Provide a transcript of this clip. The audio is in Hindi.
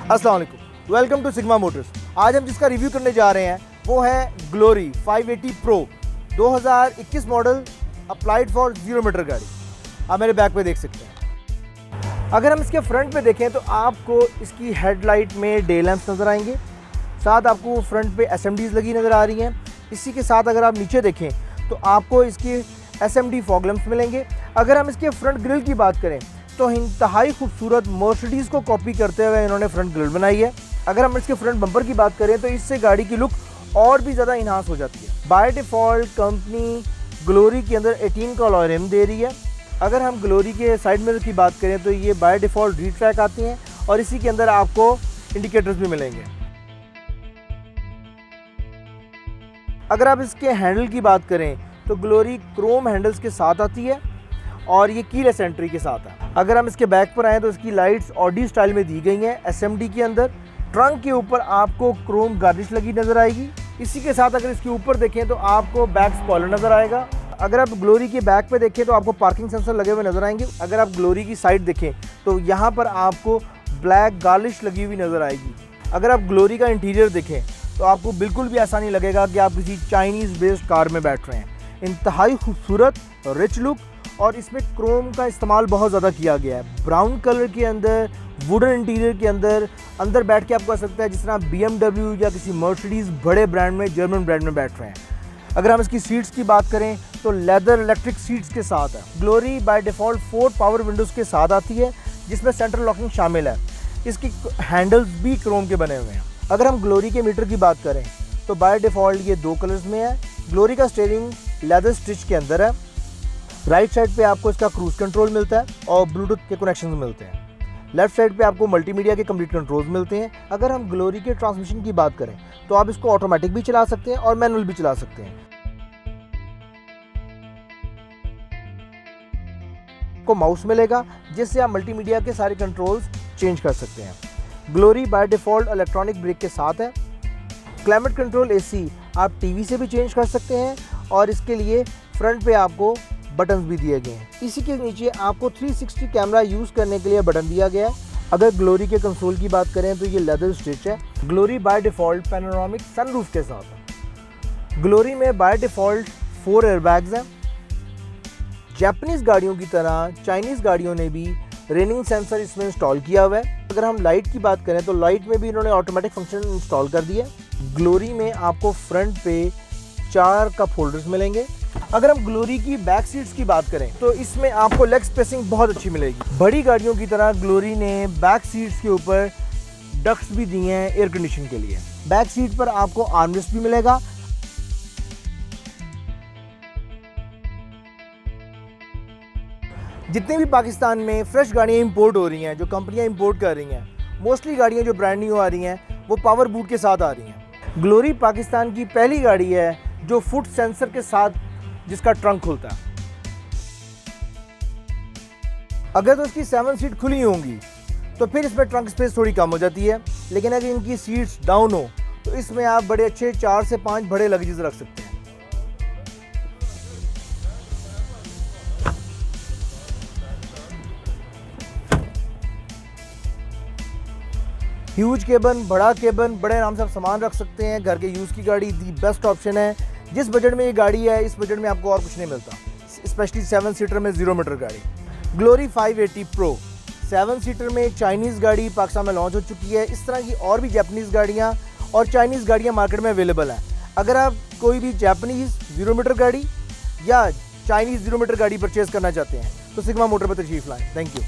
अस्सलाम वालेकुम, वेलकम टू सिग्मा मोटर्स। आज हम जिसका रिव्यू करने जा रहे हैं वो है Glory 580 Pro 2021 model, applied for 0 metre गाड़ी। आप मेरे बैक पे देख सकते हैं। अगर हम इसके फ्रंट पे देखें तो आपको इसकी हेडलाइट में डे लैंप्स नज़र आएंगे, साथ आपको फ्रंट पे SMDs लगी नज़र आ रही हैं। इसी के साथ अगर आप नीचे देखें तो आपको इसकी SMD फॉग लैंप्स मिलेंगे। अगर हम इसके फ्रंट ग्रिल की बात करें तो इंतहाई खूबसूरत मर्सिडीज़ को कॉपी करते हुए इन्होंने फ्रंट ग्रिल बनाई है। अगर हम इसके फ्रंट बम्पर की बात करें तो इससे गाड़ी की लुक और भी ज़्यादा इन्हांस हो जाती है। बाय डिफ़ॉल्ट कंपनी ग्लोरी के अंदर 18 का अलॉय रिम दे रही है। अगर हम ग्लोरी के साइड मिरर की बात करें तो ये बाय डिफ़ॉल्ट री-ट्रैक आती हैं और इसी के अंदर आपको इंडिकेटर्स भी मिलेंगे। अगर आप इसके हैंडल की बात करें तो ग्लोरी क्रोम हैंडल्स के साथ आती है और ये कीलेस एंट्री के साथ है। अगर हम इसके बैक पर आएँ तो इसकी लाइट्स ऑडी स्टाइल में दी गई हैं SMD के अंदर। ट्रंक के ऊपर आपको क्रोम गार्निश लगी नज़र आएगी। इसी के साथ अगर इसके ऊपर देखें तो आपको बैक स्पॉइलर नज़र आएगा। अगर आप ग्लोरी के बैक पे देखें तो आपको पार्किंग सेंसर लगे हुए नज़र आएंगे। अगर आप ग्लोरी की साइड देखें तो यहाँ पर आपको ब्लैक गार्निश लगी हुई नज़र आएगी। अगर आप ग्लोरी का इंटीरियर देखें तो आपको बिल्कुल भी ऐसा नहीं लगेगा कि आप किसी चाइनीज़ बेस्ड कार में बैठ रहे हैं। इंतहाई खूबसूरत रिच लुक और इसमें क्रोम का इस्तेमाल बहुत ज़्यादा किया गया है। ब्राउन कलर के अंदर वुडन इंटीरियर के अंदर बैठ के आपको आ सकता है जिस तरह BMW या किसी मर्सिडीज़ बड़े ब्रांड में, जर्मन ब्रांड में बैठ रहे हैं। अगर हम इसकी सीट्स की बात करें तो लेदर इलेक्ट्रिक सीट्स के साथ है। Glory by default 4 power Windows के साथ आती है जिसमें सेंट्रल लॉकिंग शामिल है। इसकी हैंडल्स भी क्रोम के बने हुए हैं। अगर हम ग्लोरी के मीटर की बात करें तो बाय डिफ़ॉल्ट ये 2 कलर्स में है। ग्लोरी का स्टीयरिंग लेदर स्टिच के अंदर है। राइट साइड पे आपको इसका क्रूज कंट्रोल मिलता है और ब्लूटूथ के कनेक्शन मिलते हैं। लेफ्ट साइड पे आपको मल्टीमीडिया के कंप्लीट कंट्रोल्स मिलते हैं। अगर हम ग्लोरी के ट्रांसमिशन की बात करें तो आप इसको ऑटोमेटिक भी चला सकते हैं और मैनुअल भी चला सकते हैं। आपको माउस मिलेगा जिससे आप मल्टीमीडिया के सारे कंट्रोल्स चेंज कर सकते हैं। Glory by default electronic brake के साथ है। क्लाइमेट कंट्रोल AC आप TV से भी चेंज कर सकते हैं और इसके लिए फ्रंट पे आपको बटन्स भी दिए गए हैं। इसी के नीचे आपको 360 कैमरा यूज़ करने के लिए बटन दिया गया है। अगर ग्लोरी के कंसोल की बात करें तो ये लेदर स्टिच है। Glory by default panoramic sunroof के साथ है। ग्लोरी में बाय डिफ़ॉल्ट 4 एयरबैग्स हैं। जापानीज़ गाड़ियों की तरह चाइनीज़ गाड़ियों ने भी रेनिंग सेंसर इसमें इंस्टॉल किया हुआ है। अगर हम लाइट की बात करें तो लाइट में भी इन्होंने ऑटोमेटिक फंक्शन इंस्टॉल कर दिया है। ग्लोरी में आपको फ्रंट पे 4 कप होल्डर्स मिलेंगे। अगर हम ग्लोरी की बैक सीट्स की बात करें तो इसमें आपको लेग स्पेसिंग बहुत अच्छी मिलेगी। बड़ी गाड़ियों की तरह ग्लोरी ने बैक सीट्स के ऊपर डक्ट्स भी दिए हैं एयर कंडीशन के लिए। बैक सीट पर आपको आर्मरेस्ट भी मिलेगा। जितने भी पाकिस्तान में फ्रेश गाड़ियाँ इंपोर्ट हो रही हैं, जो कंपनियाँ इंपोर्ट कर रही हैं, मोस्टली गाड़ियाँ जो ब्रांड न्यू आ रही हैं वो पावर बूट के साथ आ रही हैं। ग्लोरी पाकिस्तान की पहली गाड़ी है जो फुट सेंसर के साथ जिसका ट्रंक खुलता है। अगर तो इसकी 7 सीट खुली होंगी तो फिर इसमें ट्रंक स्पेस थोड़ी कम हो जाती है, लेकिन अगर इनकी सीट्स डाउन हो तो इसमें आप बड़े अच्छे 4 से 5 बड़े लगेजेस रख सकते हैं। ह्यूज केबन, बड़ा केबन, बड़े आराम से आप सामान रख सकते हैं। घर के यूज़ की गाड़ी दी बेस्ट ऑप्शन है। जिस बजट में ये गाड़ी है इस बजट में आपको और कुछ नहीं मिलता, स्पेशली 7 सीटर में 0 मीटर गाड़ी। ग्लोरी 580 प्रो 7 सीटर में चाइनीज़ गाड़ी पाकिस्तान में लॉन्च हो चुकी है। इस तरह की और भी जापानीज़ गाड़ियाँ और चाइनीज़ गाड़ियाँ मार्केट में अवेलेबल हैं। अगर आप कोई भी जापानीज़ 0 मीटर गाड़ी या चाइनीज़ 0 मीटर गाड़ी परचेज़ करना चाहते हैं तो सिग्मा मोटर पर तशरीफ़ लाएँ। Thank you.